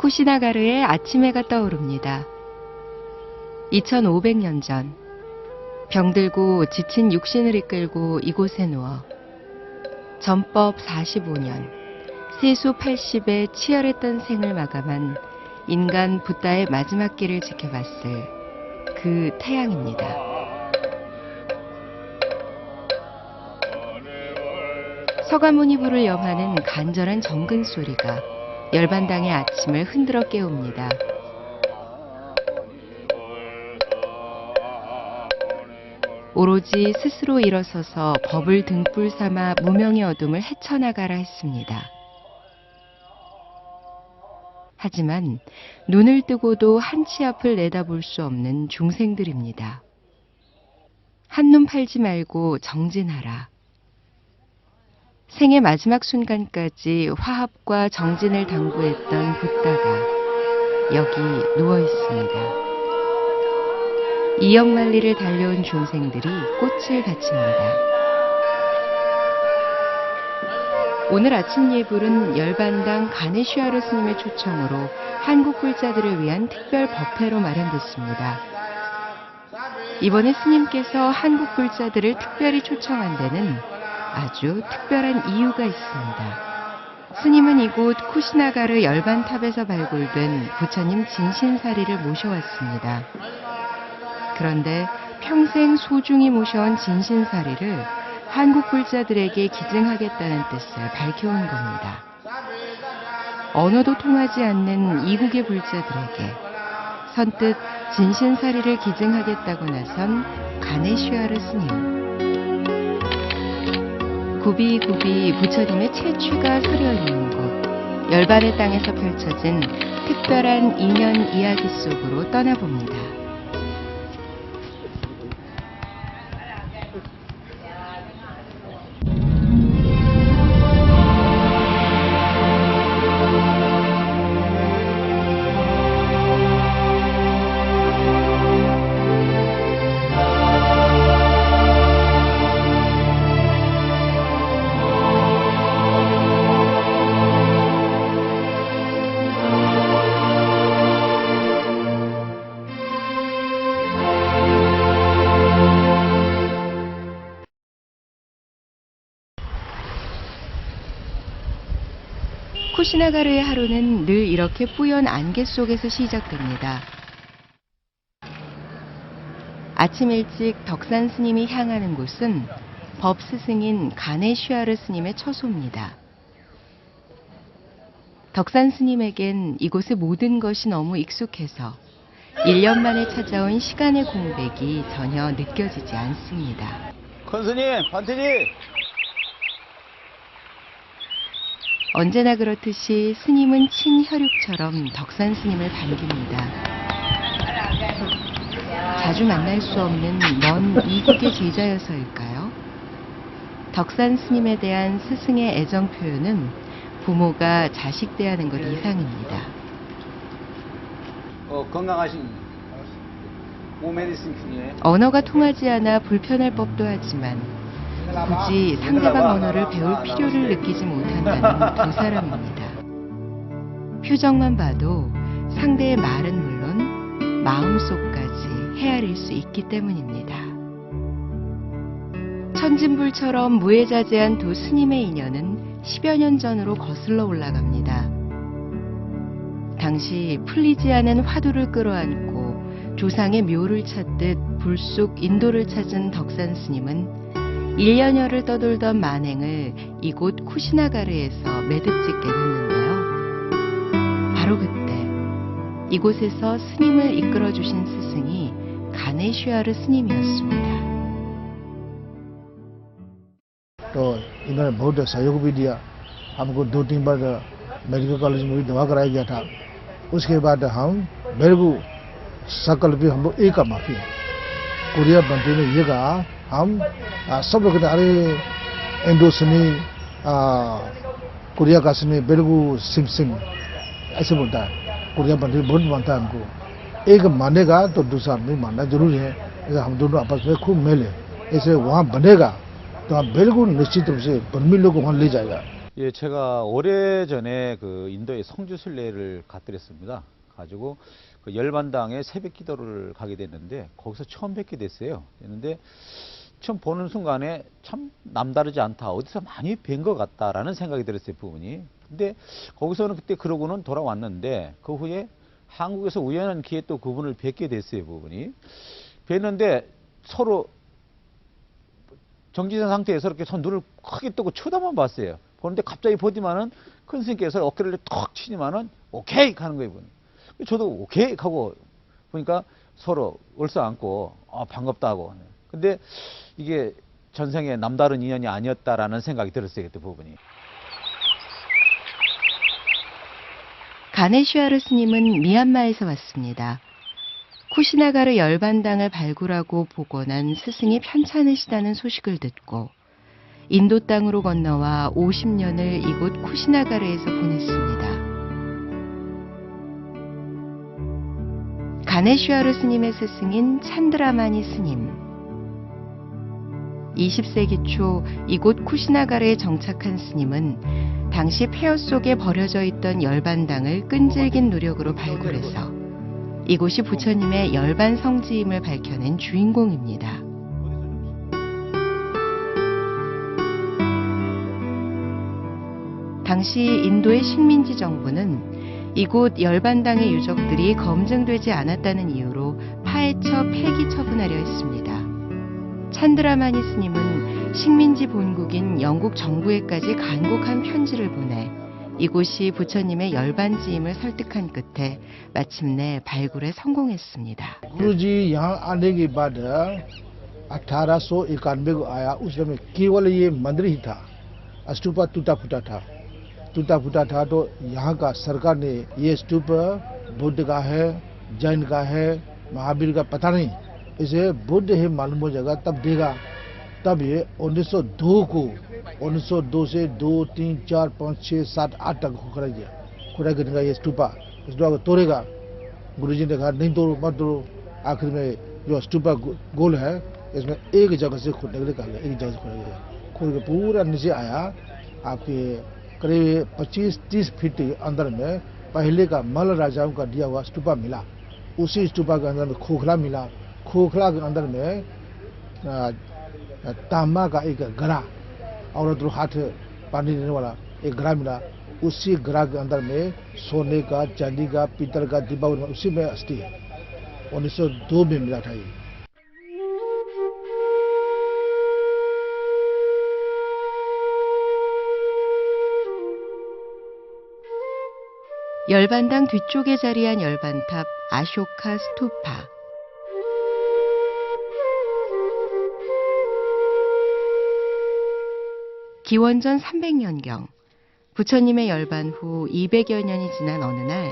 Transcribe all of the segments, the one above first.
쿠시나가르의 아침해가 떠오릅니다. 2500년 전 병들고 지친 육신을 이끌고 이곳에 누워 전법 45년 세수 80의 치열했던 생을 마감한 인간 붓다의 마지막 길을 지켜봤을 그 태양입니다. 서가모니불을 염하는 간절한 정근 소리가 열반당의 아침을 흔들어 깨웁니다. 오로지 스스로 일어서서 법을 등불 삼아 무명의 어둠을 헤쳐나가라 했습니다. 하지만 눈을 뜨고도 한치 앞을 내다볼 수 없는 중생들입니다. 한눈 팔지 말고 정진하라. 생의 마지막 순간까지 화합과 정진을 당부했던 붓다가 여기 누워 있습니다. 이역만리를 달려온 중생들이 꽃을 바칩니다. 오늘 아침 예불은 열반당 가네슈아르 스님의 초청으로 한국 불자들을 위한 특별 법회로 마련됐습니다. 이번에 스님께서 한국 불자들을 특별히 초청한 데는 아주 특별한 이유가 있습니다. 스님은 이곳 쿠시나가르 열반탑에서 발굴된 부처님 진신사리를 모셔왔습니다. 그런데 평생 소중히 모셔온 진신사리를 한국 불자들에게 기증하겠다는 뜻을 밝혀온 겁니다. 언어도 통하지 않는 이국의 불자들에게 선뜻 진신사리를 기증하겠다고 나선 가네슈아르 스님. 굽이굽이 부처님의 채취가 서려 있는 곳, 열반의 땅에서 펼쳐진 특별한 인연 이야기 속으로 떠나봅니다. 쿠시나가르의 하루는 늘 이렇게 뿌연 안개 속에서 시작됩니다. 아침 일찍 덕산 스님이 향하는 곳은 법 스승인 가네슈아르 스님의 처소입니다. 덕산 스님에겐 이곳의 모든 것이 너무 익숙해서 1년 만에 찾아온 시간의 공백이 전혀 느껴지지 않습니다. 큰 스님, 반태지! 언제나 그렇듯이 스님은 친혈육처럼 덕산 스님을 반깁니다. 자주 만날 수 없는 먼 이국의 제자여서일까요? 덕산 스님에 대한 스승의 애정 표현은 부모가 자식 대하는 것 이상입니다. 건강하신 오메디슨 큐니에 언어가 통하지 않아 불편할 법도 하지만 굳이 상대방 언어를 배울 필요를 느끼지 못한다는 두 사람입니다. 표정만 봐도 상대의 말은 물론 마음속까지 헤아릴 수 있기 때문입니다. 천진불처럼 무해자재한 두 스님의 인연은 10여 년 전으로 거슬러 올라갑니다. 당시 풀리지 않은 화두를 끌어안고 조상의 묘를 찾듯 불쑥 인도를 찾은 덕산 스님은 1년여를 떠돌던 만행을 이곳 쿠시나가르에서 매듭짓게 됐는데요. 바로 그때 이곳에서 스님을 이끌어주신 스승이 가네슈아르 스님이었습니다. तो इन्होंने बहुत सहयोग भी दिया। हमको 2-3 बार मेडिकल कॉलेज में भी दवा कराया गया था। उसके बाद हम मेरे को संकल्प भी हम एक का माफी कोरिया मंत्री ने ये कहा हम सब लोग कहते अरे इंडो सनी कोरिया का सनी बेलगू सिम सिम ऐसे बोलता है। कोरिया मंत्री बहुत मानता है हमको। एक मानेगा तो दूसरा आदमी मानना जरूरी है। हम दोनों आपस में खूब मेल है। ऐसे वहाँ बनेगा तो आप बिल्कुल निश्चित रूप से बर्मी लोग को वहाँ ले जाएगा। 예, 제가 오래전에 그 인도의 성주 순례를 갔더랬습니다. 가지고 그 열반당에 새벽 기도를 가게 됐는데 거기서 처음 뵙게 됐어요. 그런데 처음 보는 순간에 참 남다르지 않다. 어디서 많이 뵌 것 같다라는 생각이 들었어요, 부분이. 근데 거기서는 그때 그러고는 돌아왔는데 그 후에 한국에서 우연한 기회에 또 그분을 뵙게 됐어요, 부분이. 뵀는데 서로 정지된 상태에서 이렇게 눈을 크게 뜨고 쳐다만 봤어요. 보는데 갑자기 보지만은 큰 스님께서 어깨를 턱 치지만은 오케이 하는 거예요. 저도 오케이 하고 보니까 서로 얼싸안고 반갑다 하고. 근데 이게 전생에 남다른 인연이 아니었다라는 생각이 들었어요. 그때 부분이. 가네슈아르 스님은 미얀마에서 왔습니다. 쿠시나가르 열반당을 발굴하고 복원한 스승이 편찮으시다는 소식을 듣고 인도 땅으로 건너와 50년을 이곳 쿠시나가르에서 보냈습니다. 가네슈아르 스님의 스승인 찬드라마니 스님. 20세기 초 이곳 쿠시나가르에 정착한 스님은 당시 폐허 속에 버려져 있던 열반당을 끈질긴 노력으로 발굴해서 이곳이 부처님의 열반 성지임을 밝혀낸 주인공입니다. 당시 인도의 식민지 정부는 이곳 열반당의 유적들이 검증되지 않았다는 이유로 파헤쳐 폐기 처분하려 했습니다. 찬드라마니 스님은 식민지 본국인 영국 정부에까지 간곡한 편지를 보내 이곳이 부처님의 열반지임을 설득한 끝에 마침내 발굴에 성공했습니다. गुरुजी यहाँ आने के बाद 1891 को आया। उस समय केवल ये मंदिर ही था, स्तूपा टूटा फूटा था। तो यहाँ का सरकार ने ये स्तूप बुद्ध का है, जैन का है, महावीर का पता नहीं, इसे बुद्ध ही मालूम हो जाएगा तब देगा। तब ये 1902 से 2, 3, 4, 5, 6, 7, 8 तक खुदाई किया। खुदाई करने का ये स्तूपा को तोड़ेगा। गुरुजी ने कहा नहीं तोड़ो, मत तोड़ो। आखिर में जो स्तूपा गोल है इसमें एक जगह से खोदने के लिए कहा गया, एक जगह से खोदा गया। खोद के पूरा नीचे आया, आपके करीब 25-30 फीट के अंदर में पहले का मल राजाओं का दिया हुआ स्तूपा मिला। उसी स्तूपा के अंदर में खोखला मिला। खोखला के अंदर में तांबा का एक घड़ा और तो हाथ पानी देने वाला एक घड़ा मिला। उसी घड़ा के अंदर में सोने का, चांदी का, पीतल का डिब्बा उसी में अस्थि है। 1902 में मिला था ये। 열반당 뒤쪽에 자리한 열반탑 아쇼카 스투파. 기원전 300년경 부처님의 열반 후 200여 년이 지난 어느 날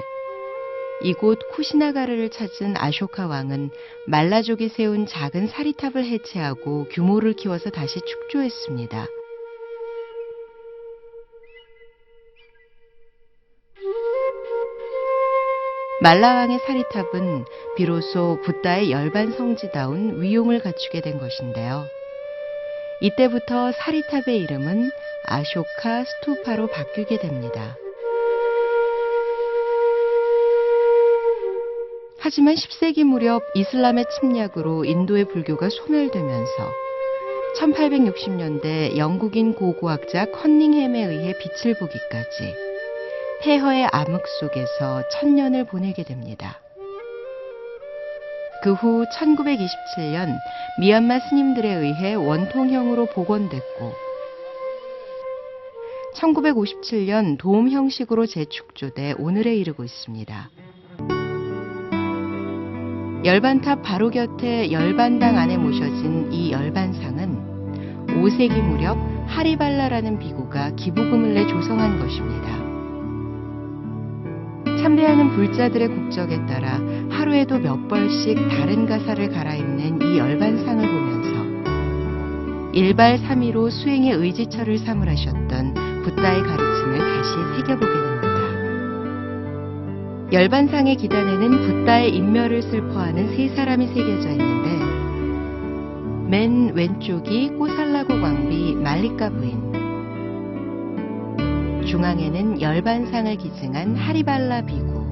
이곳 쿠시나가르를 찾은 아쇼카 왕은 말라족이 세운 작은 사리탑을 해체하고 규모를 키워서 다시 축조했습니다. 말라왕의 사리탑은 비로소 붓다의 열반 성지다운 위용을 갖추게 된 것인데요. 이때부터 사리탑의 이름은 아쇼카 스투파로 바뀌게 됩니다. 하지만 10세기 무렵 이슬람의 침략으로 인도의 불교가 소멸되면서 1860년대 영국인 고고학자 커닝햄에 의해 빛을 보기까지 폐허의 암흑 속에서 1000년을 보내게 됩니다. 그 후 1927년 미얀마 스님들에 의해 원통형으로 복원됐고 1957년 도움 형식으로 재축조돼 오늘에 이르고 있습니다. 열반탑 바로 곁에 열반당 안에 모셔진 이 열반상은 5세기 무렵 하리발라라는 비구가 기부금을 내 조성한 것입니다. 참배하는 불자들의 국적에 따라 하루에도 몇 벌씩 다른 가사를 갈아입는 이 열반상을 보면서 일발삼이로 수행의 의지처를 삼으라셨던 붓다의 가르침을 다시 새겨보게 됩니다. 열반상의 기단에는 붓다의 인멸을 슬퍼하는 세 사람이 새겨져 있는데 맨 왼쪽이 꼬살라고 광비 말리카 부인, 중앙에는 열반상을 기증한 하리발라 비구,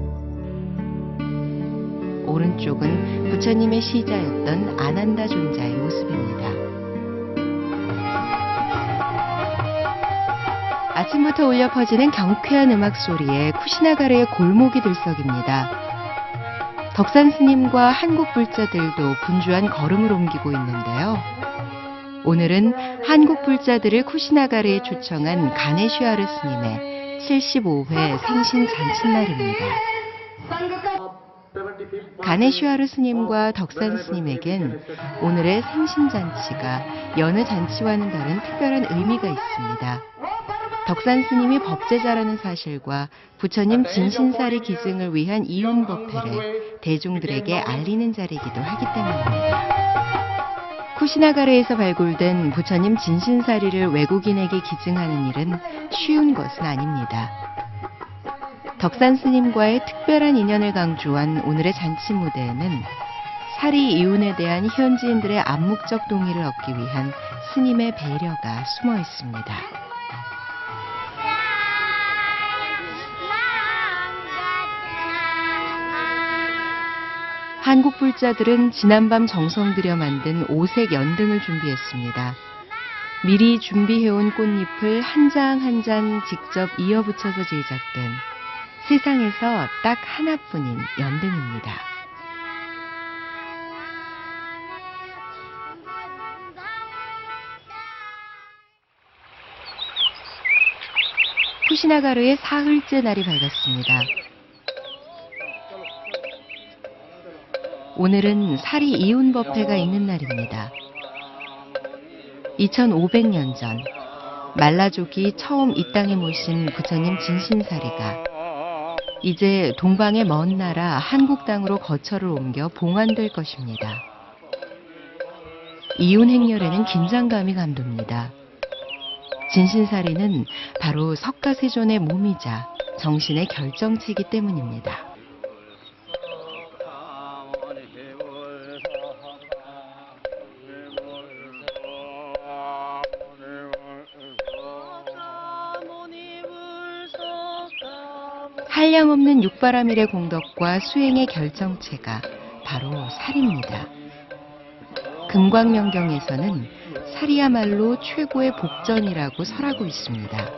오른쪽은 부처님의 시자였던 아난다 존자의 모습입니다. 아침부터 울려 퍼지는 경쾌한 음악 소리에 쿠시나가르의 골목이 들썩입니다. 덕산 스님과 한국 불자들도 분주한 걸음을 옮기고 있는데요. 오늘은 한국 불자들을 쿠시나가르에 초청한 가네슈아르 스님의 75회 생신 잔칫날입니다. 가네슈아르 스님과 덕산 스님에겐 오늘의 생신잔치가 여느 잔치와는 다른 특별한 의미가 있습니다. 덕산 스님이 법제자라는 사실과 부처님 진신사리 기증을 위한 이윤법회를 대중들에게 알리는 자리이기도 하기 때문입니다. 쿠시나가르에서 발굴된 부처님 진신사리를 외국인에게 기증하는 일은 쉬운 것은 아닙니다. 덕산 스님과의 특별한 인연을 강조한 오늘의 잔치 무대에는 사리 이윤에 대한 현지인들의 암묵적 동의를 얻기 위한 스님의 배려가 숨어 있습니다. 한국 불자들은 지난밤 정성 들여 만든 오색 연등을 준비했습니다. 미리 준비해온 꽃잎을 한 장 한 장 직접 이어붙여서 제작된 세상에서 딱 하나뿐인 연등입니다. 쿠시나가르의 사흘째 날이 밝았습니다. 오늘은 사리 이윤법회가 있는 날입니다. 2500년 전 말라족이 처음 이 땅에 모신 부처님 진신사리가 이제 동방의 먼 나라 한국 땅으로 거처를 옮겨 봉안될 것입니다. 이윤 행렬에는 긴장감이 감돕니다. 진신사리는 바로 석가세존의 몸이자 정신의 결정체이기 때문입니다. 한량없는 육바라밀의 공덕과 수행의 결정체가 바로 사리입니다. 금광명경에서는 사리야말로 최고의 복전이라고 설하고 있습니다.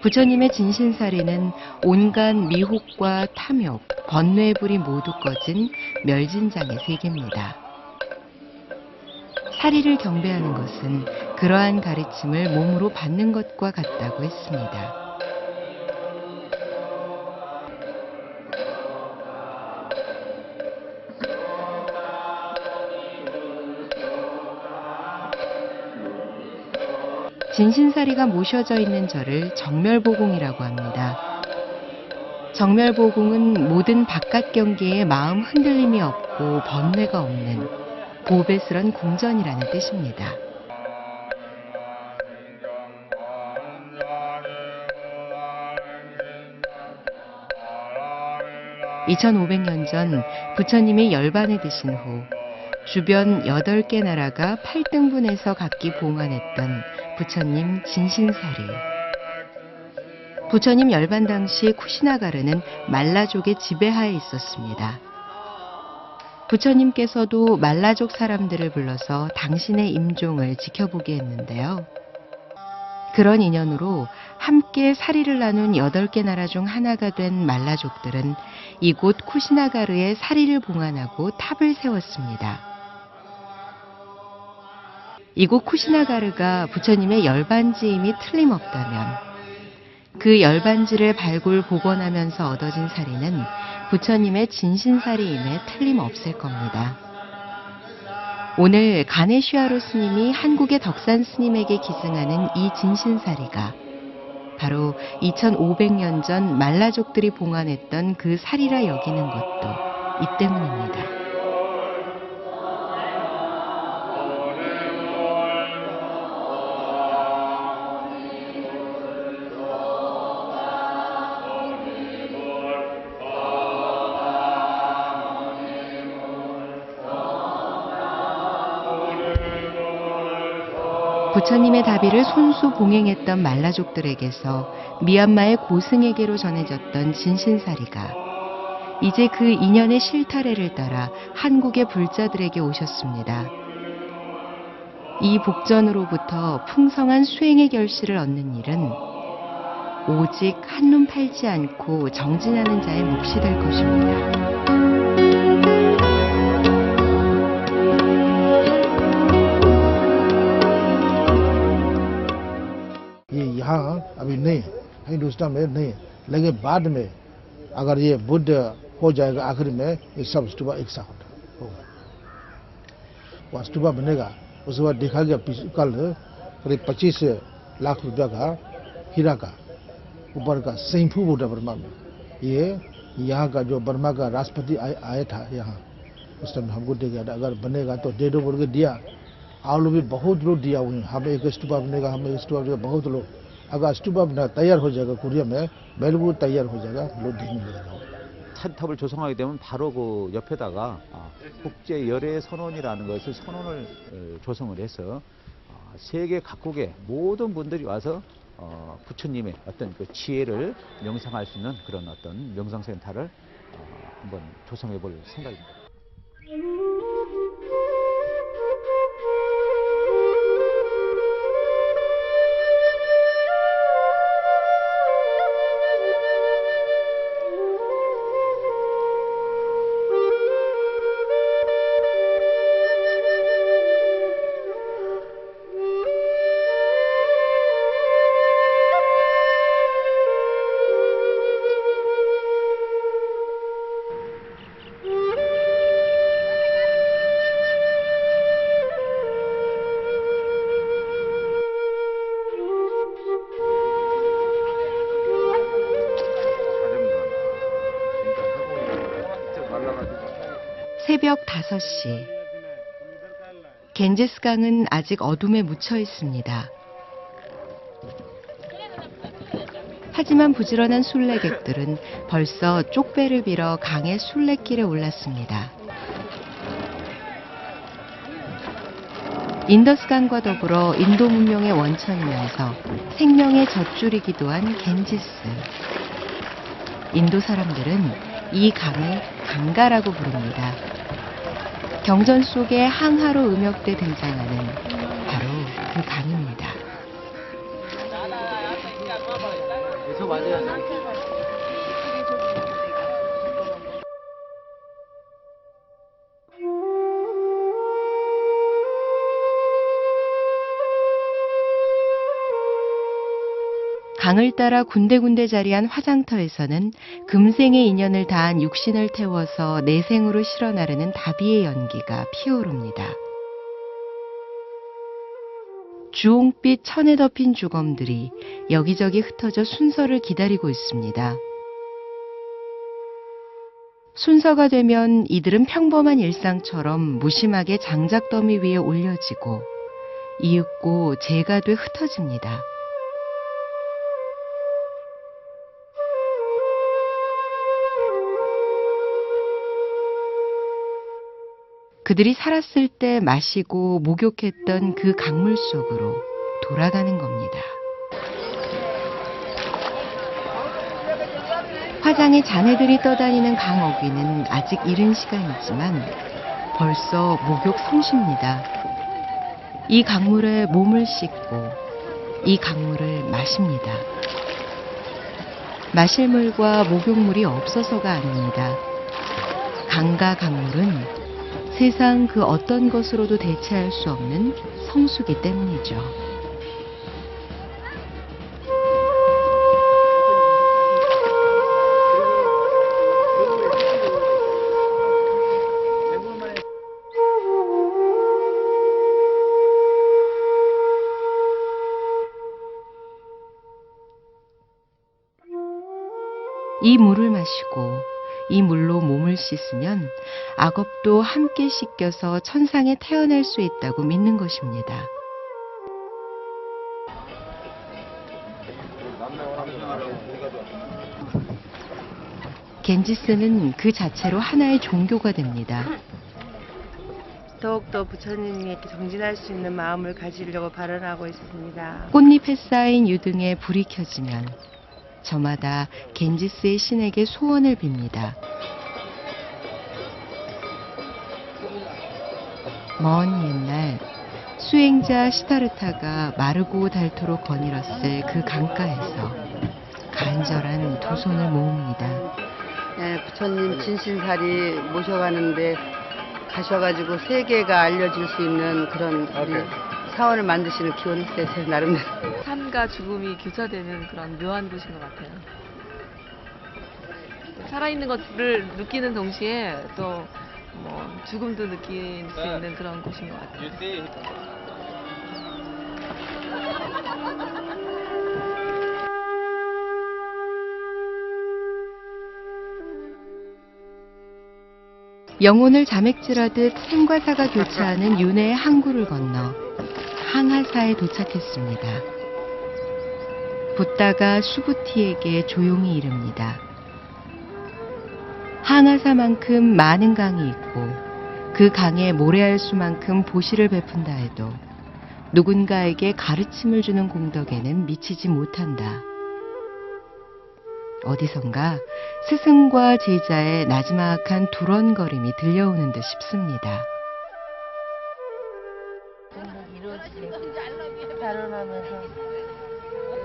부처님의 진신사리는 온갖 미혹과 탐욕, 번뇌불이 모두 꺼진 멸진장의 세계입니다. 사리를 경배하는 것은 그러한 가르침을 몸으로 받는 것과 같다고 했습니다. 진신사리가 모셔져 있는 절을 정멸보궁이라고 합니다. 정멸보궁은 모든 바깥 경계에 마음 흔들림이 없고 번뇌가 없는 보배스런 궁전이라는 뜻입니다. (2500년) 전 부처님이 열반에 드신 후 주변 8개 나라가 8등분해서 각기 봉안했던 부처님 진신사리. 부처님 열반 당시 쿠시나가르는 말라족의 지배하에 있었습니다. 부처님께서도 말라족 사람들을 불러서 당신의 임종을 지켜보게 했는데요. 그런 인연으로 함께 사리를 나눈 8개 나라 중 하나가 된 말라족들은 이곳 쿠시나가르에 사리를 봉안하고 탑을 세웠습니다. 이곳 쿠시나가르가 부처님의 열반지임이 틀림없다면 그 열반지를 발굴 복원하면서 얻어진 사리는 부처님의 진신사리임에 틀림없을 겁니다. 오늘 가네슈아르 스님이 한국의 덕산 스님에게 기증하는 이 진신사리가 바로 2500년 전 말라족들이 봉안했던 그 사리라 여기는 것도 이 때문입니다. 부처님의 다비를 손수 봉행했던 말라족들에게서 미얀마의 고승에게로 전해졌던 진신사리가 이제 그 인연의 실타래를 따라 한국의 불자들에게 오셨습니다. 이 복전으로부터 풍성한 수행의 결실을 얻는 일은 오직 한눈 팔지 않고 정진하는 자의 몫이 될 것입니다. ये यहाँ अभी नहीं हिंदुस्तान में नहीं लेकिन बाद में अगर ये बुद्ध हो जाएगा आखिर में ये सब स्तूपा एक साथ होगा। वह स्तूपा बनेगा उसके बाद देखा गया कल करीब 25 लाख रुपया का हीरा का ऊपर का सेंफू बुद्ध बर्मा में ये यहाँ का जो बर्मा का राष्ट्रपति आया था यहाँ उस टाइम हमको दे गया था अगर बनेगा तो दे दो बोल के दिया। आप लोग भी बहुत लोग दिया हुए हमें एक स्तूपा बनेगा हमें एक स्तूपा बनेगा बहुत लोग अगर स्तूपा बना तैयार हो जाएगा कोरिया में बिल्कुल तैयार हो जाएगा लोग देखने लगेगा। 산탑을 조성하게 되면 바로 그 옆에다가 국제 열애 선원이라는 것을 선언을 조성을 해서 세계 각국의 모든 분들이 와서 부처님의 어떤 그 지혜를 명상할 수 있는 그런 어떤 명상센터를 한번 조성해 볼 생각입니다. 새벽 5시. 겐제스 강은 아직 어둠에 묻혀 있습니다. 하지만 부지런한 순례객들은 벌써 쪽배를 빌어 강의 순례길에 올랐습니다. 인더스강과 더불어 인도 문명의 원천이면서 생명의 젖줄이기도 한 겐지스. 인도 사람들은 이 강을 강가라고 부릅니다. 경전 속에 항하로 음역대 등장하는 바로 그 강입니다. 강을 따라 군데군데 자리한 화장터에서는 금생의 인연을 다한 육신을 태워서 내생으로 실어 나르는 다비의 연기가 피어오릅니다. 주홍빛 천에 덮인 주검들이 여기저기 흩어져 순서를 기다리고 있습니다. 순서가 되면 이들은 평범한 일상처럼 무심하게 장작더미 위에 올려지고 이윽고 재가 돼 흩어집니다. 그들이 살았을 때 마시고 목욕했던 그 강물 속으로 돌아가는 겁니다. 화장의 자네들이 떠다니는 강 어귀는 아직 이른 시간이지만 벌써 목욕 성시입니다. 이 강물에 몸을 씻고 이 강물을 마십니다. 마실 물과 목욕물이 없어서가 아닙니다. 강과 강물은 세상 그 어떤 것으로도 대체할 수 없는 성수기 때문이죠. 이 물을 마시고 이 물로 몸을 씻으면 악업도 함께 씻겨서 천상에 태어날 수 있다고 믿는 것입니다. 겐지스는 그 자체로 하나의 종교가 됩니다. 더욱더 부처님이 이렇게 정진할 수 있는 마음을 가지려고 발언하고 있습니다. 꽃잎에 쌓인 유등에 불이 켜지면 저마다 겐지스의 신에게 소원을 빕니다. 먼 옛날 수행자 시타르타가 마르고 닳도록 거닐었을 그 강가에서 간절한 두 손을 모읍니다. 네, 부처님 진신사리 모셔가는데 가셔가지고 세계가 알려질 수 있는 그런 우리 사원을 만드시는 기원이 있어요. 제 나름대로. 삶과 죽음이 교차되는 그런 묘한 곳인 것 같아요. 살아있는 것을 느끼는 동시에 또 죽음도 느낄 수 있는 그런 곳인 것 같아요. 영혼을 자맥질하듯 생과 사가 교차하는 윤회의 항구를 건너 항하사에 도착했습니다. 붓다가 수부티에게 조용히 이릅니다. 항하사만큼 많은 강이 있고 그 강에 모래알 수만큼 보시를 베푼다 해도 누군가에게 가르침을 주는 공덕에는 미치지 못한다. 어디선가 스승과 제자의 나지막한 두런거림이 들려오는 듯 싶습니다.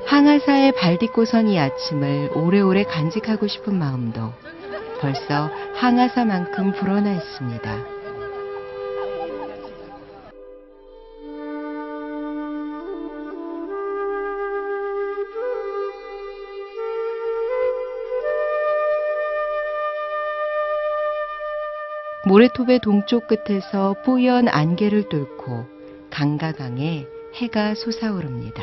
항하사에 발 딛고선 이 아침을 오래오래 간직하고 싶은 마음도 벌써 항하사만큼 불어나 있습니다. 모래톱의 동쪽 끝에서 뽀연 안개를 뚫고 강가강에 해가 솟아오릅니다.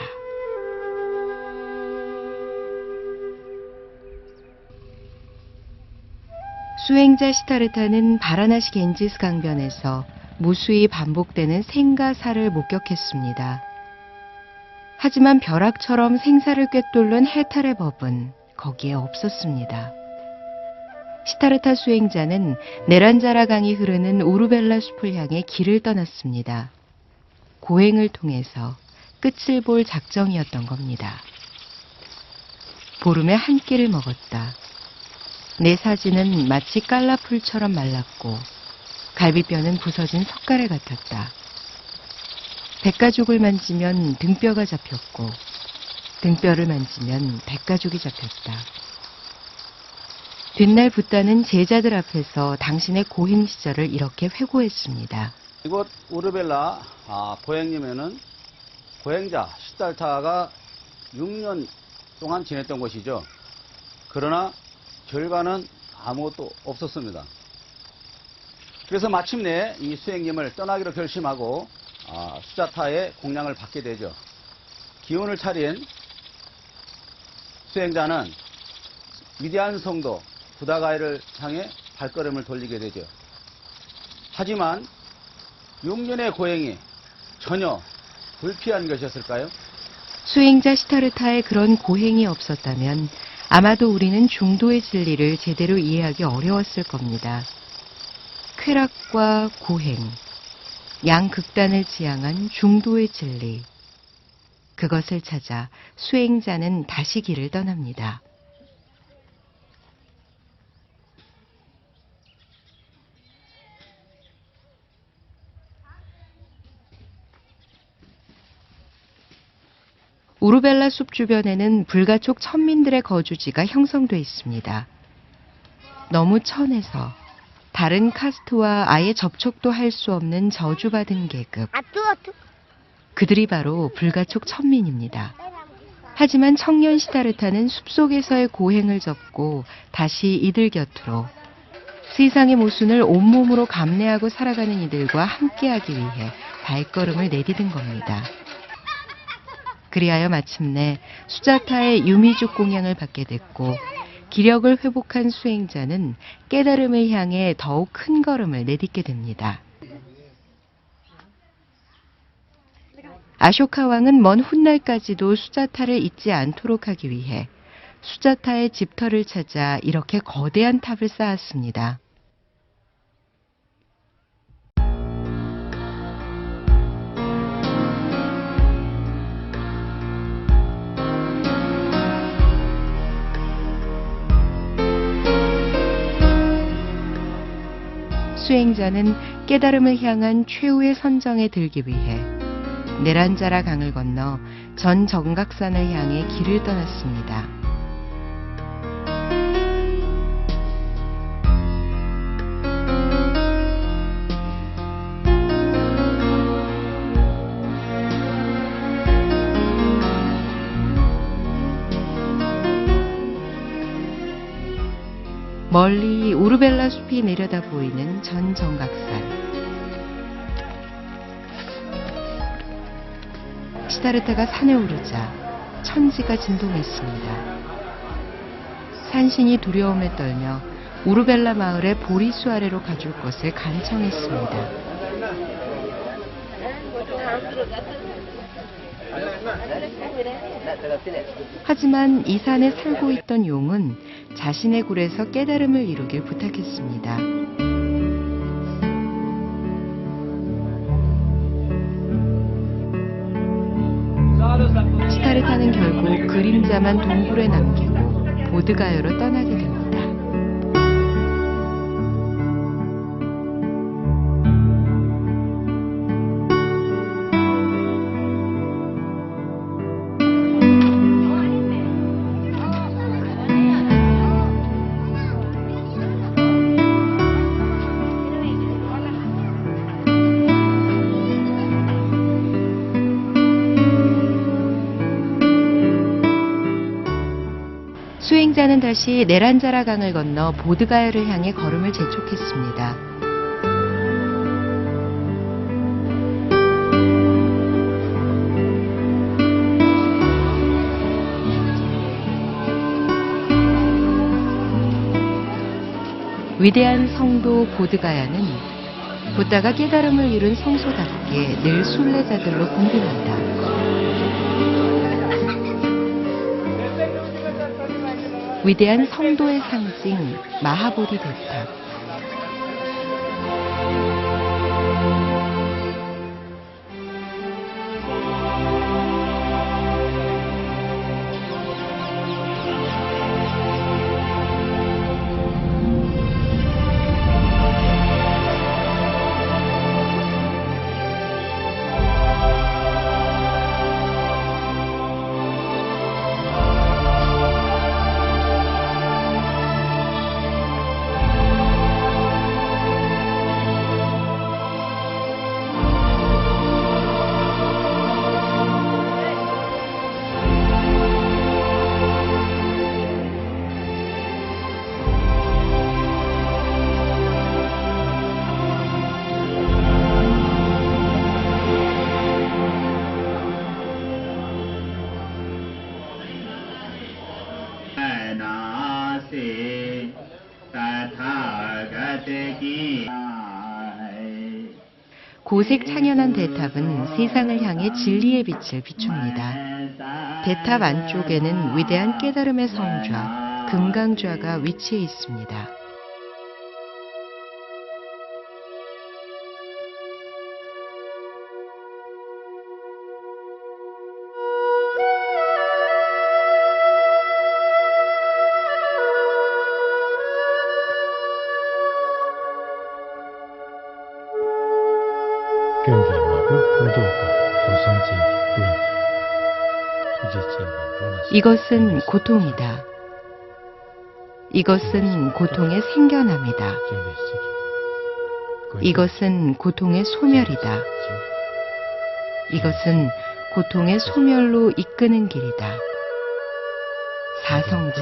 수행자 시타르타는 바라나시 겐지스 강변에서 무수히 반복되는 생과 사를 목격했습니다. 하지만 벼락처럼 생사를 꿰뚫는 해탈의 법은 거기에 없었습니다. 시타르타 수행자는 네란자라 강이 흐르는 우르벨라 숲을 향해 길을 떠났습니다. 고행을 통해서 끝을 볼 작정이었던 겁니다. 보름에 한 끼를 먹었다. 내 사지는 마치 깔라풀처럼 말랐고 갈비뼈는 부서진 석가래 같았다. 백가죽을 만지면 등뼈가 잡혔고 등뼈를 만지면 백가죽이 잡혔다. 뒷날 붓다는 제자들 앞에서 당신의 고행 시절을 이렇게 회고했습니다. 이곳 우르벨라 고행림에는 고행자 시달타가 6년 동안 지냈던 곳이죠. 그러나 결과는 아무것도 없었습니다. 그래서 마침내 이 수행님을 떠나기로 결심하고 수자타의 공양을 받게 되죠. 기운을 차린 수행자는 위대한 성도 부다가이를 향해 발걸음을 돌리게 되죠. 하지만 6년의 고행이 전혀 불피한 것이었을까요? 수행자 시타르타의 그런 고행이 없었다면 아마도 우리는 중도의 진리를 제대로 이해하기 어려웠을 겁니다. 쾌락과 고행, 양극단을 지향한 중도의 진리. 그것을 찾아 수행자는 다시 길을 떠납니다. 우르벨라 숲 주변에는 불가촉 천민들의 거주지가 형성돼 있습니다. 너무 천해서 다른 카스트와 아예 접촉도 할 수 없는 저주받은 계급. 그들이 바로 불가촉 천민입니다. 하지만 청년 시타르타는 숲속에서의 고행을 접고 다시 이들 곁으로 세상의 모순을 온몸으로 감내하고 살아가는 이들과 함께하기 위해 발걸음을 내디딘 겁니다. 그리하여 마침내 수자타의 유미죽 공양을 받게 됐고 기력을 회복한 수행자는 깨달음을 향해 더욱 큰 걸음을 내딛게 됩니다. 아쇼카 왕은 먼 훗날까지도 수자타를 잊지 않도록 하기 위해 수자타의 집터를 찾아 이렇게 거대한 탑을 쌓았습니다. 수행자는 깨달음을 향한 최후의 선정에 들기 위해 네란자라 강을 건너 전 정각산을 향해 길을 떠났습니다. 멀리 우르벨라 숲이 내려다 보이는 전 정각산. 시다르타가 산에 오르자 천지가 진동했습니다. 산신이 두려움에 떨며 우르벨라 마을의 보리수 아래로 가줄 것을 간청했습니다. 하지만 이 산에 살고 있던 용은 자신의 굴에서 깨달음을 이루길 부탁했습니다. 시다르타는 결국 그림자만 동굴에 남기고 보드가야로 떠나게 됩니다. 수행자는 다시 네란자라 강을 건너 보드가야를 향해 걸음을 재촉했습니다. 위대한 성도 보드가야는 부다가 깨달음을 이룬 성소답게 늘 순례자들로 붐빕니다. 위대한 성도의 상징 마하보디 대탑. 고색 찬연한 대탑은 세상을 향해 진리의 빛을 비춥니다. 대탑 안쪽에는 위대한 깨달음의 성좌, 금강좌가 위치해 있습니다. 이것은 고통이다. 이것은 고통의 생겨남이다. 이것은 고통의 소멸이다. 이것은 고통의 소멸로 이끄는 길이다. 사성제.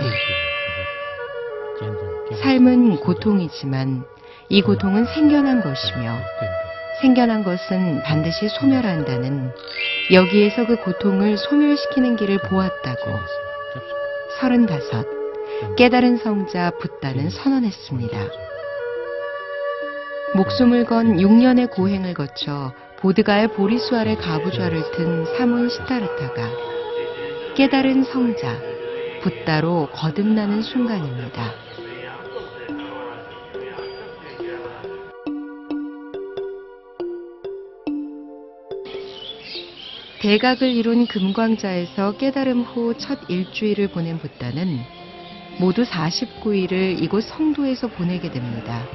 삶은 고통이지만 이 고통은 생겨난 것이며 생겨난 것은 반드시 소멸한다는 여기에서 그 고통을 소멸시키는 길을 보았다고 35 깨달은 성자 붓다는 선언했습니다. 목숨을 건 6년의 고행을 거쳐 보드가의 보리수 아래 가부좌를 튼 사문 시타르타가 깨달은 성자 붓다로 거듭나는 순간입니다. 대각을 이룬 금광자에서 깨달음 후 첫 일주일을 보낸 붓다는 모두 49일을 이곳 성도에서 보내게 됩니다.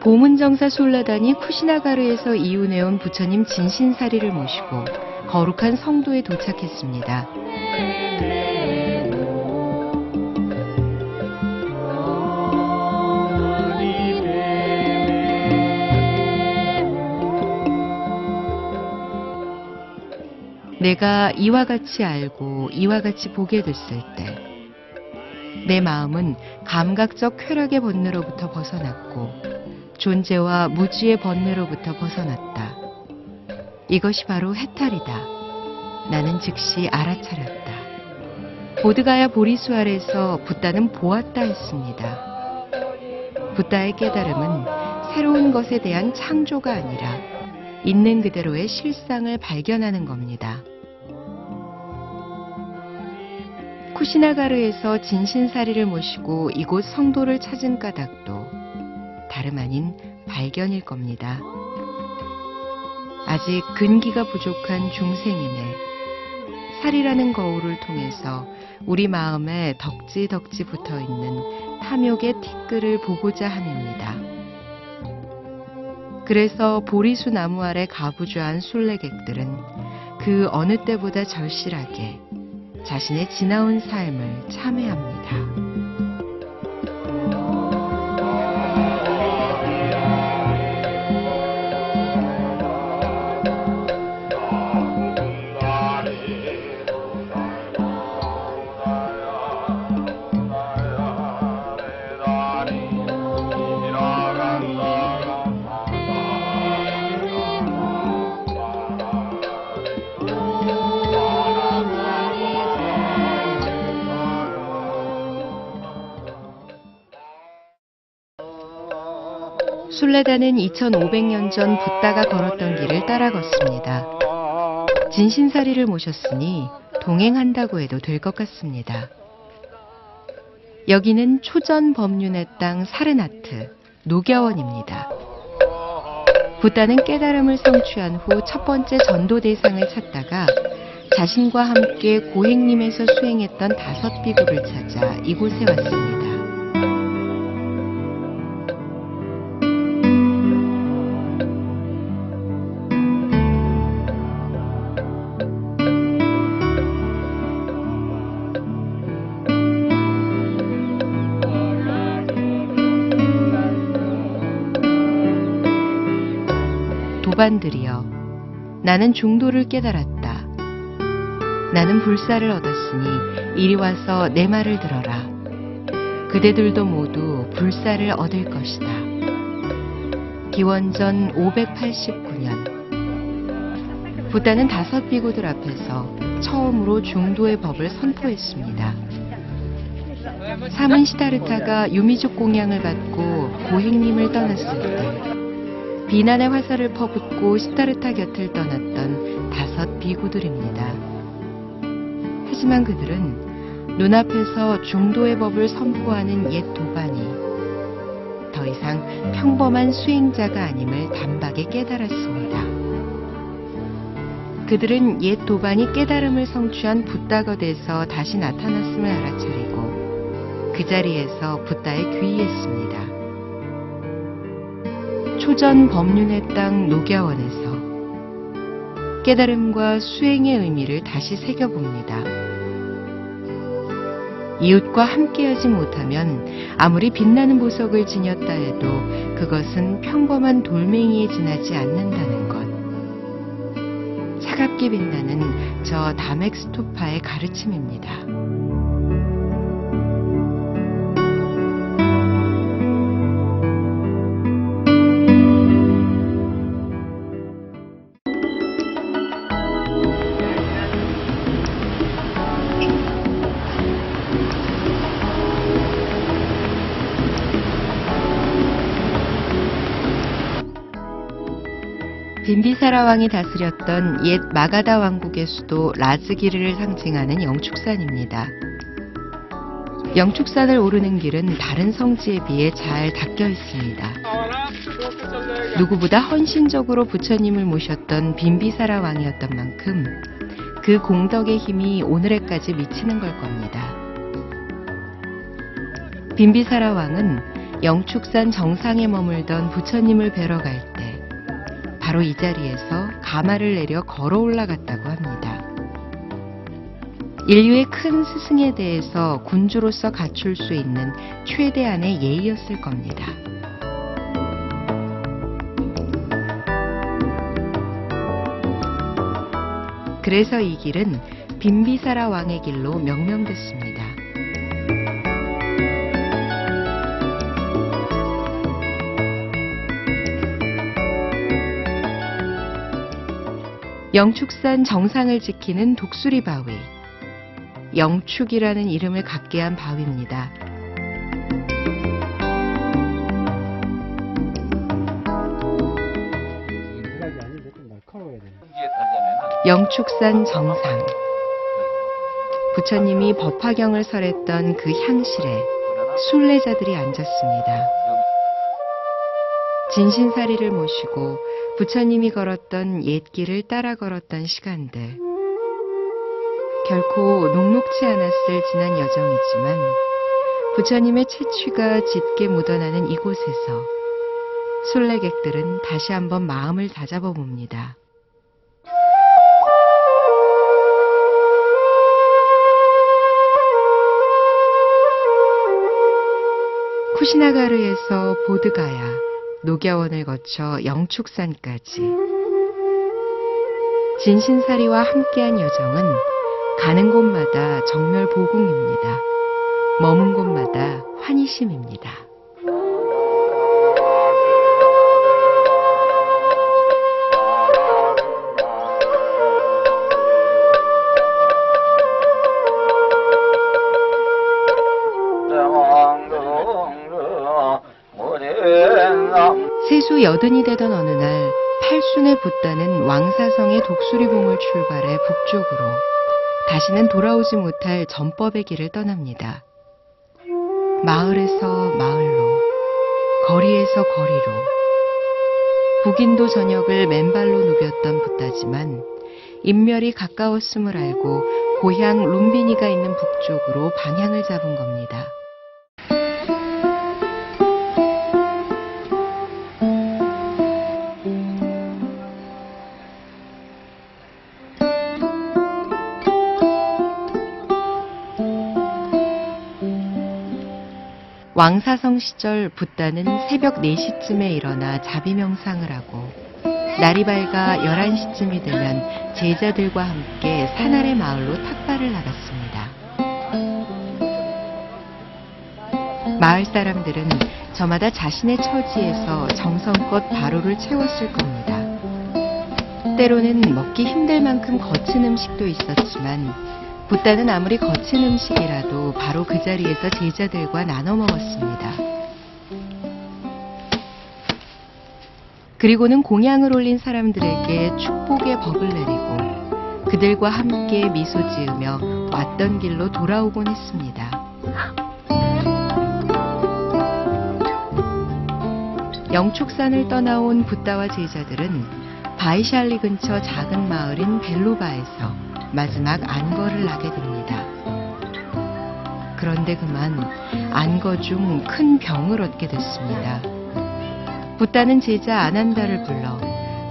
고문정사 솔라단이 쿠시나가르에서 이웃해온 부처님 진신사리를 모시고 거룩한 성도에 도착했습니다. 내가 이와 같이 알고 이와 같이 보게 됐을 때 내 마음은 감각적 쾌락의 번뇌로부터 벗어났고 존재와 무지의 번뇌로부터 벗어났다. 이것이 바로 해탈이다. 나는 즉시 알아차렸다. 보드가야 보리수 아래서 붓다는 보았다 했습니다. 붓다의 깨달음은 새로운 것에 대한 창조가 아니라 있는 그대로의 실상을 발견하는 겁니다. 쿠시나가르에서 진신사리를 모시고 이곳 성도를 찾은 까닭도 다름 아닌 발견일 겁니다. 아직 근기가 부족한 중생임에 살이라는 거울을 통해서 우리 마음에 덕지덕지 붙어있는 탐욕의 티끌을 보고자 함입니다. 그래서 보리수 나무 아래 가부좌한 순례객들은 그 어느 때보다 절실하게 자신의 지나온 삶을 참회합니다. 순례단은 2500년 전 붓다가 걸었던 길을 따라 걷습니다. 진신사리를 모셨으니 동행한다고 해도 될 것 같습니다. 여기는 초전 법륜의 땅 사르나트, 노겨원입니다. 붓다는 깨달음을 성취한 후 첫 번째 전도 대상을 찾다가 자신과 함께 고행림에서 수행했던 5 비구를 찾아 이곳에 왔습니다. 도반들이여, 나는 중도를 깨달았다. 나는 불사를 얻었으니 이리 와서 내 말을 들어라. 그대들도 모두 불사를 얻을 것이다. 기원전 589년 붓다는 5 비구들 앞에서 처음으로 중도의 법을 선포했습니다. 사문 시다르타가 유미족 공양을 받고 고행림을 떠났을 때 비난의 화살을 퍼붓고 시다르타 곁을 떠났던 5 비구들입니다. 하지만 그들은 눈앞에서 중도의 법을 선포하는 옛 도반이 더 이상 평범한 수행자가 아님을 단박에 깨달았습니다. 그들은 옛 도반이 깨달음을 성취한 붓다거대에서 다시 나타났음을 알아차리고 그 자리에서 붓다에 귀의했습니다. 초전 법륜의 땅 노겨원에서 깨달음과 수행의 의미를 다시 새겨봅니다. 이웃과 함께하지 못하면 아무리 빛나는 보석을 지녔다 해도 그것은 평범한 돌멩이에 지나지 않는다는 것. 차갑게 빛나는 저 다맥스토파의 가르침입니다. 빈비사라 왕이 다스렸던 옛 마가다 왕국의 수도 라즈기르를 상징하는 영축산입니다. 영축산을 오르는 길은 다른 성지에 비해 잘 닦여 있습니다. 누구보다 헌신적으로 부처님을 모셨던 빈비사라 왕이었던 만큼 그 공덕의 힘이 오늘에까지 미치는 걸 겁니다. 빈비사라 왕은 영축산 정상에 머물던 부처님을 뵈러 갈 때 바로 이 자리에서 가마를 내려 걸어 올라갔다고 합니다. 인류의 큰 스승에 대해서 군주로서 갖출 수 있는 최대한의 예의였을 겁니다. 그래서 이 길은 빈비사라 왕의 길로 명명됐습니다. 영축산 정상을 지키는 독수리 바위. 영축이라는 이름을 갖게 한 바위입니다. 영축산 정상. 부처님이 법화경을 설했던 그 향실에 순례자들이 앉았습니다. 진신사리를 모시고 부처님이 걸었던 옛길을 따라 걸었던 시간들. 결코 녹록지 않았을 지난 여정이지만 부처님의 채취가 짙게 묻어나는 이곳에서 순례객들은 다시 한번 마음을 다잡아 봅니다. 쿠시나가르에서 보드가야, 녹야원을 거쳐 영축산까지 진신사리와 함께한 여정은 가는 곳마다 정멸보궁입니다. 머문 곳마다 환희심입니다. 세수 80이 되던 어느 날 팔순의 붓다는 왕사성의 독수리봉을 출발해 북쪽으로 다시는 돌아오지 못할 전법의 길을 떠납니다. 마을에서 마을로, 거리에서 거리로. 북인도 전역을 맨발로 누볐던 붓다지만 인멸이 가까웠음을 알고 고향 룸비니가 있는 북쪽으로 방향을 잡은 겁니다. 왕사성 시절 붓다는 새벽 4시쯤에 일어나 자비명상을 하고 날이 밝아 11시쯤이 되면 제자들과 함께 산 아래 마을로 탁발을 나갔습니다. 마을 사람들은 저마다 자신의 처지에서 정성껏 바로를 채웠을 겁니다. 때로는 먹기 힘들 만큼 거친 음식도 있었지만 붓다는 아무리 거친 음식이라도 바로 그 자리에서 제자들과 나눠 먹었습니다. 그리고는 공양을 올린 사람들에게 축복의 법을 내리고 그들과 함께 미소 지으며 왔던 길로 돌아오곤 했습니다. 영축산을 떠나온 붓다와 제자들은 바이샬리 근처 작은 마을인 벨로바에서 마지막 안거를 하게 됩니다. 그런데 그만 안거 중 큰 병을 얻게 됐습니다. 붓다는 제자 아난다를 불러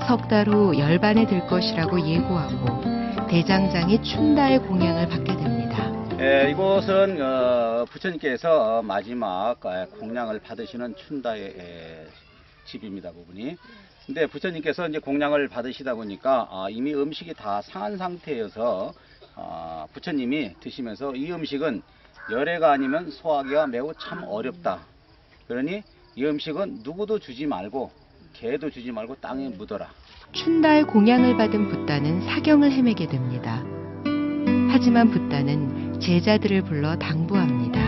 석 달 후 열반에 들 것이라고 예고하고 대장장이 춘다의 공양을 받게 됩니다. 이곳은 부처님께서 마지막 공양을 받으시는 춘다의 집입니다, 부분이. 근데 부처님께서 이제 공양을 받으시다 보니까 이미 음식이 다 상한 상태여서 부처님이 드시면서 이 음식은 열애가 아니면 소화하기가 매우 참 어렵다. 그러니 이 음식은 누구도 주지 말고 개도 주지 말고 땅에 묻어라. 춘다의 공양을 받은 붓다는 사경을 헤매게 됩니다. 하지만 붓다는 제자들을 불러 당부합니다.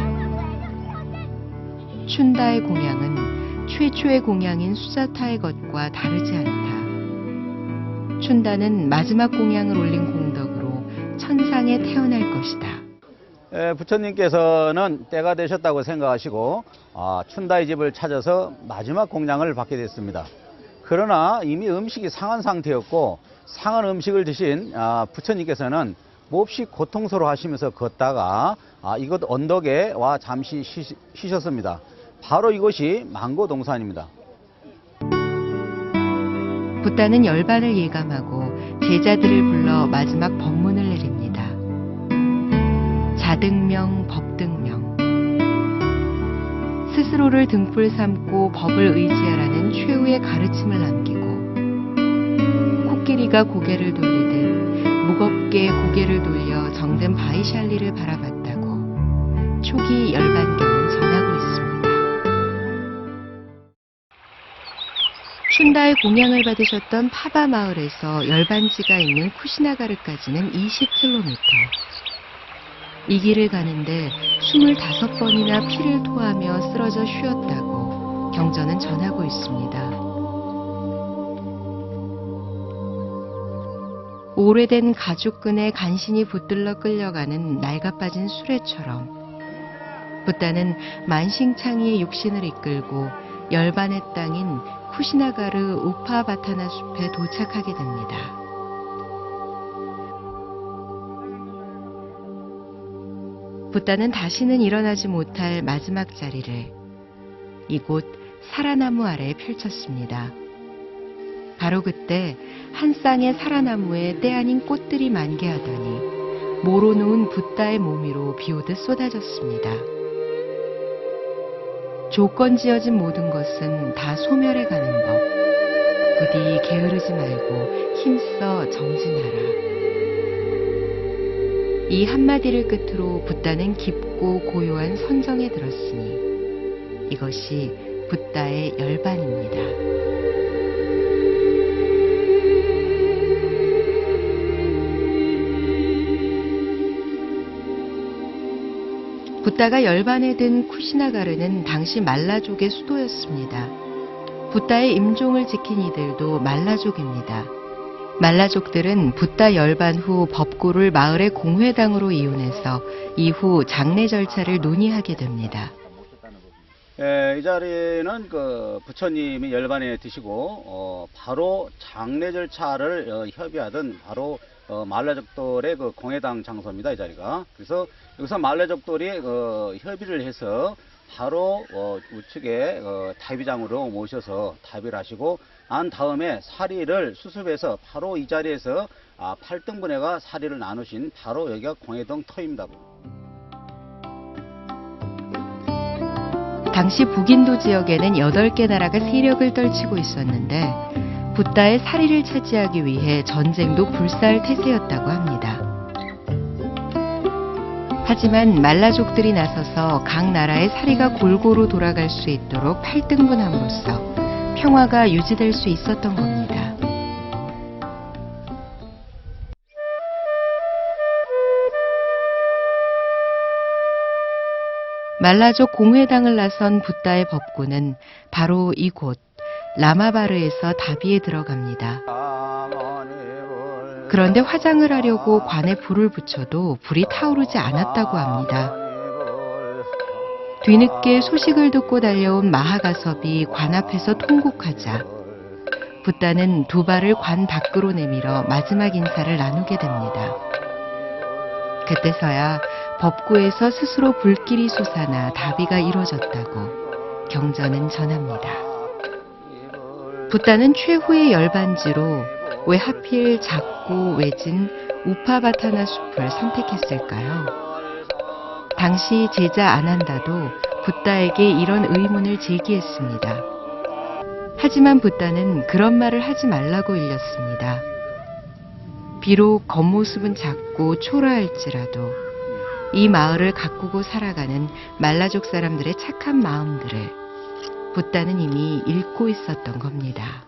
춘다의 공양은 최초의 공양인 수자타의 것과 다르지 않다. 춘다는 마지막 공양을 올린 공덕으로 천상에 태어날 것이다. 부처님께서는 때가 되셨다고 생각하시고 춘다의 집을 찾아서 마지막 공양을 받게 됐습니다. 그러나 이미 음식이 상한 상태였고 상한 음식을 드신 부처님께서는 몹시 고통스러워 하시면서 걷다가 이곳 언덕에 와 잠시 쉬셨습니다. 바로 이것이 망고 동산입니다. 붓다는 열반을 예감하고 제자들을 불러 마지막 법문을 내립니다. 자등명 법등명. 스스로를 등불 삼고 법을 의지하라는 최후의 가르침을 남기고 코끼리가 고개를 돌리듯 무겁게 고개를 돌려 정든 바이샬리를 바라봤다고 초기 열반경은 전하고 있습니다. 춘다의 공양을 받으셨던 파바 마을에서 열반지가 있는 쿠시나가르까지는 20km. 이 길을 가는데 25번이나 피를 토하며 쓰러져 쉬었다고 경전은 전하고 있습니다. 오래된 가죽끈에 간신히 붙들러 끌려가는 낡아빠진 수레처럼 붓다는 만싱창이의 육신을 이끌고 열반의 땅인 쿠시나가르 우파바타나 숲에 도착하게 됩니다. 붓다는 다시는 일어나지 못할 마지막 자리를 이곳 사라나무 아래에 펼쳤습니다. 바로 그때 한 쌍의 사라나무에 때 아닌 꽃들이 만개하더니 모로놓은 붓다의 몸 위로 비오듯 쏟아졌습니다. 조건 지어진 모든 것은 다 소멸해 가는 법. 부디 게으르지 말고 힘써 정진하라. 이 한마디를 끝으로 붓다는 깊고 고요한 선정에 들었으니 이것이 붓다의 열반입니다. 붓다가 열반에 든 쿠시나가르는 당시 말라족의 수도였습니다. 붓다의 임종을 지킨 이들도 말라족입니다. 말라족들은 붓다 열반 후 법구를 마을의 공회당으로 이혼해서 이후 장례 절차를 논의하게 됩니다. 이 자리는 부처님이 열반에 드시고 바로 장례 절차를 협의하던 바로 말라족들의 공회당 장소입니다. 이 자리가. 그래서 여기서 말라족들이 협의를 해서 바로 우측에 다비장으로 모셔서 다비를 하시고 난 다음에 사리를 수습해서 바로 이 자리에서 8등분해가 사리를 나누신 바로 여기가 공회당 터입니다. 당시 북인도 지역에는 8개 나라가 세력을 떨치고 있었는데 붓다의 사리를 차지하기 위해 전쟁도 불사할 태세였다고 합니다. 하지만 말라족들이 나서서 각 나라의 사리가 골고루 돌아갈 수 있도록 8등분함으로써 평화가 유지될 수 있었던 겁니다. 말라족 공회당을 나선 붓다의 법구는 바로 이곳 라마바르에서 다비에 들어갑니다. 그런데 화장을 하려고 관에 불을 붙여도 불이 타오르지 않았다고 합니다. 뒤늦게 소식을 듣고 달려온 마하가섭이 관 앞에서 통곡하자 붓다는 두 발을 관 밖으로 내밀어 마지막 인사를 나누게 됩니다. 그때서야 법구에서 스스로 불길이 솟아나 다비가 이루어졌다고 경전은 전합니다. 붓다는 최후의 열반지로 왜 하필 작고 외진 우파바타나 숲을 선택했을까요? 당시 제자 아난다도 붓다에게 이런 의문을 제기했습니다. 하지만 붓다는 그런 말을 하지 말라고 일렀습니다. 비록 겉모습은 작고 초라할지라도 이 마을을 가꾸고 살아가는 말라족 사람들의 착한 마음들을 붓다는 이미 읽고 있었던 겁니다.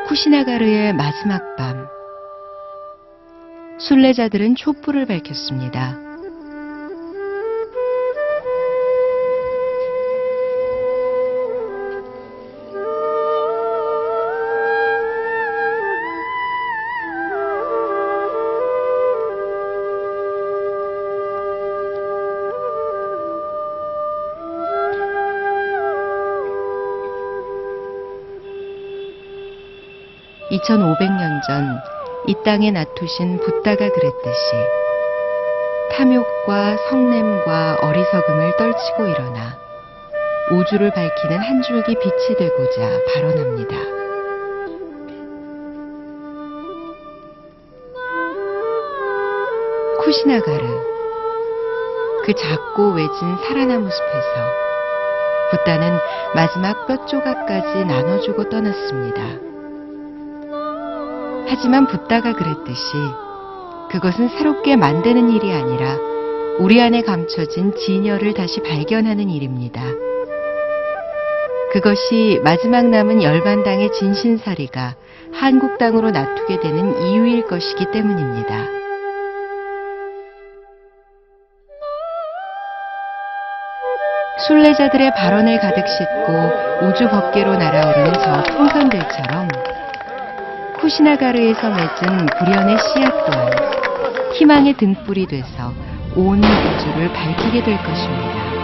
쿠시나가르의 마지막 밤. 순례자들은 촛불을 밝혔습니다. (2500년) 전 이 땅에 나투신 붓다가 그랬듯이 탐욕과 성냄과 어리석음을 떨치고 일어나 우주를 밝히는 한 줄기 빛이 되고자 발언합니다. 쿠시나가르, 그 작고 외진 사라나무 숲에서 붓다는 마지막 뼈 조각까지 나눠주고 떠났습니다. 하지만 붓다가 그랬듯이 그것은 새롭게 만드는 일이 아니라 우리 안에 감춰진 진열을 다시 발견하는 일입니다. 그것이 마지막 남은 열반당의 진신사리가 한국 땅으로 나투게 되는 이유일 것이기 때문입니다. 순례자들의 발언을 가득 싣고 우주 법계로 날아오르는 저 풍선들처럼 쿠시나가르에서 맺은 불연의 씨앗 또한 희망의 등불이 돼서 온 우주를 밝히게 될 것입니다.